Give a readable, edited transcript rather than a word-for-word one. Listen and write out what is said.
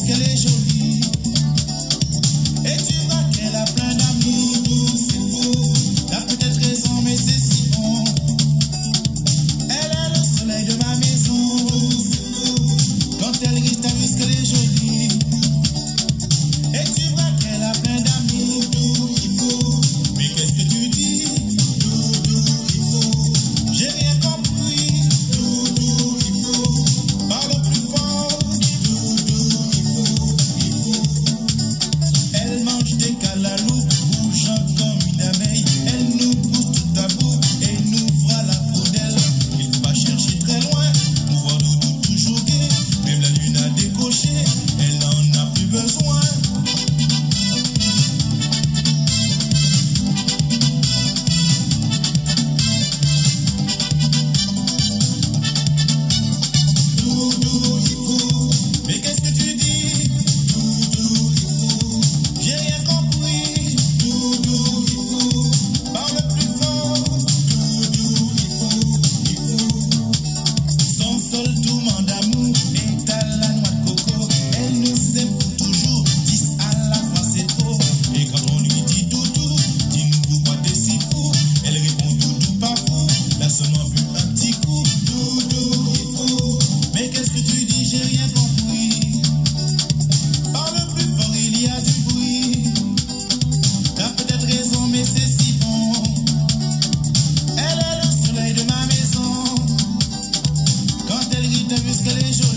qu'elle est jolie. Et tu vois qu'elle a plein d'amour, c'est faux. T'as peut-être raison, mais c'est si bon. Elle est le soleil de ma maison. Quand elle rit, t'as vu qu'elle est jolie. Et tu vois qu'elle a plein d'amour, il faut. Mais qu'est-ce que tu dis? Il faut. J'ai rien compris. Il faut. Parle plus fort. Il faut. Elle mange des calalous, bougeant comme une abeille. Elle nous pousse tout à bout et nous fera la peau d'elle. Il faut pas chercher très loin, nous voir Doudou toujours gai. Même la lune a décoché, elle n'en a plus besoin. Doudou, il faut. Mais qu'est-ce que tu dis? Doudou, il faut. J'ai rien compris. Doudou, il faut. Parle plus fort. Doudou, il faut. Son seul tourment d'amour est à la noix de coco. Elle nous aime pour toujours, 10 à la fois c'est trop. Et quand on lui dit Doudou, dis-nous pourquoi t'es si fou. Elle répond Doudou pas fou, là seulement plus un petit coup. Doudou, il faut. Mais qu'est-ce que tu dis? J'ai rien compris. Parle plus fort, il y a du bruit. T'as peut-être raison, mais c'est si bon. Elle est le soleil de ma maison. Quand elle rit, t'as vu qu'elle est jolie.